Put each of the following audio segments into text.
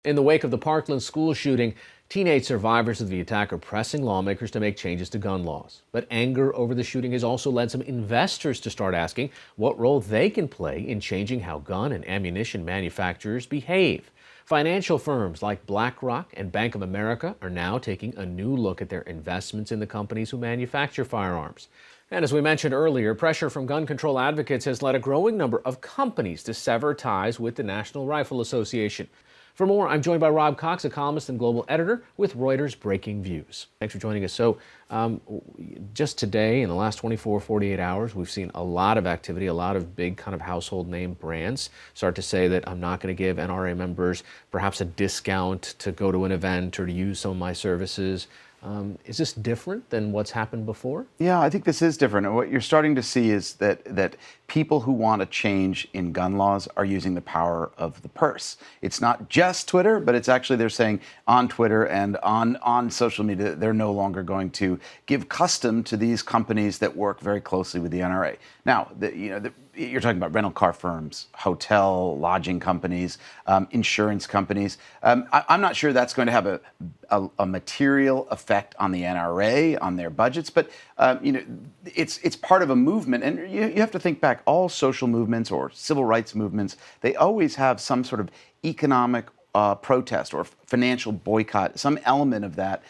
In the wake of the Parkland school shooting, teenage survivors of the attack are pressing lawmakers to make changes to gun laws. But anger over the shooting has also led some investors to start asking what role they can play in changing how gun and ammunition manufacturers behave. Financial firms like BlackRock and Bank of America are now taking a new look at their investments in the companies who manufacture firearms. And as we mentioned earlier, pressure from gun control advocates has led a growing number of companies to sever ties with the National Rifle Association. For more, I'm joined by Rob Cox, a columnist and global editor with Reuters Breaking Views. Thanks for joining us. So just today, in the last 24, 48 hours, we've seen a lot of activity, a lot of big kind of household name brands start to say that I'm not going to give NRA members perhaps a discount to go to an event or to use some of my services. Is this different than what's happened before? Yeah, I think this is different. And what you're starting to see is that people who want a change in gun laws are using the power of the purse. It's not just Twitter, but it's actually they're saying on Twitter and on social media they're no longer going to give custom to these companies that work very closely with the NRA. Now, you're talking about rental car firms, hotel, lodging companies, insurance companies. I'm not sure that's going to have a material effect on the NRA, on their budgets, but it's part of a movement. And you have to think back, all social movements or civil rights movements, they always have some sort of economic protest or financial boycott, some element of that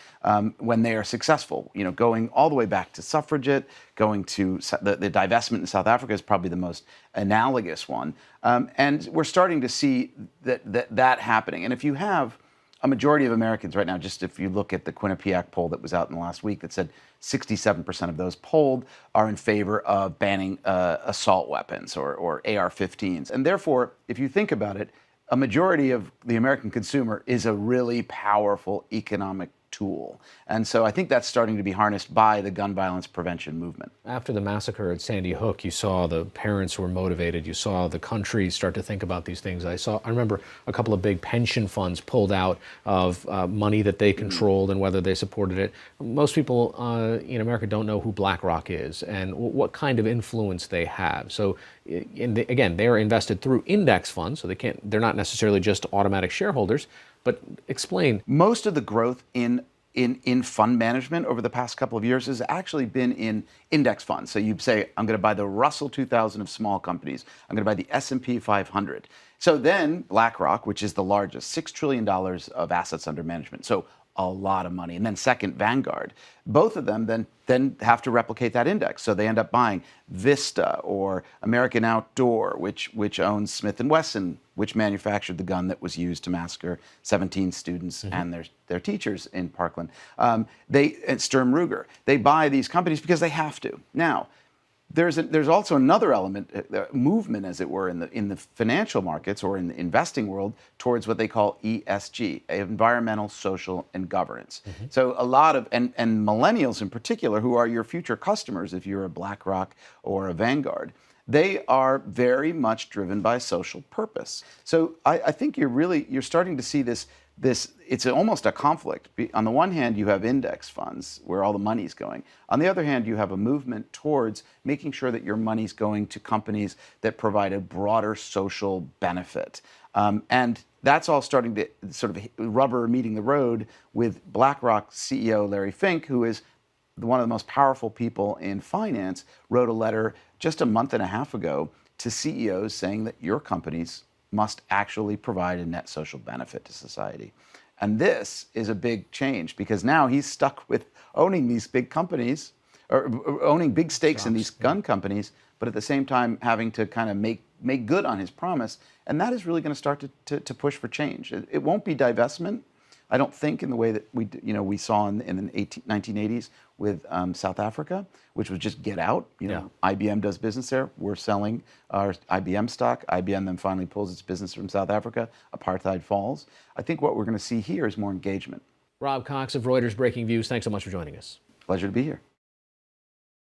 when they are successful. Going all the way back to suffragette, going to the divestment in South Africa is probably the most analogous one. And we're starting to see that happening. And if you have a majority of Americans right now, just if you look at the Quinnipiac poll that was out in the last week that said 67% of those polled are in favor of banning assault weapons or AR-15s. And therefore, if you think about it, a majority of the American consumer is a really powerful economic tool. And so I think that's starting to be harnessed by the gun violence prevention movement. After the massacre at Sandy Hook, you saw the parents were motivated. You saw the country start to think about these things. I remember a couple of big pension funds pulled out of money that they controlled and whether they supported it. Most people in America don't know who BlackRock is and what kind of influence they have. So again, they are invested through index funds, so they're not necessarily just automatic shareholders. But explain. Most of the growth in fund management over the past couple of years has actually been in index funds. So you say, I'm going to buy the Russell 2000 of small companies. I'm going to buy the S&P 500. So then BlackRock, which is the largest, $6 trillion of assets under management. So a lot of money. And then second, Vanguard. Both of them then have to replicate that index. So they end up buying Vista or American Outdoor, which owns Smith & Wesson, which manufactured the gun that was used to massacre 17 students and their teachers in Parkland. And Sturm Ruger. They buy these companies because they have to. Now, there's also another element, movement, as it were, in the financial markets or in the investing world towards what they call ESG, environmental, social, and governance. So a lot of, and millennials in particular, who are your future customers if you're a BlackRock or a Vanguard, they are very much driven by social purpose. So I think you're starting to see this, it's almost a conflict. On the one hand, you have index funds where all the money's going. On the other hand, you have a movement towards making sure that your money's going to companies that provide a broader social benefit. And that's all starting to sort of rubber meeting the road with BlackRock CEO Larry Fink, who is one of the most powerful people in finance, wrote a letter just a month and a half ago to CEOs saying that your companies must actually provide a net social benefit to society. And this is a big change because now he's stuck with owning these big companies or owning big stakes in these gun companies, but at the same time having to kind of make good on his promise. And that is really going to start to push for change. It won't be divestment, I don't think, in the way that we saw in the 1980s with South Africa, which was just get out. IBM does business there. We're selling our IBM stock. IBM then finally pulls its business from South Africa. Apartheid falls. I think what we're going to see here is more engagement. Rob Cox of Reuters Breaking Views, thanks so much for joining us. Pleasure to be here.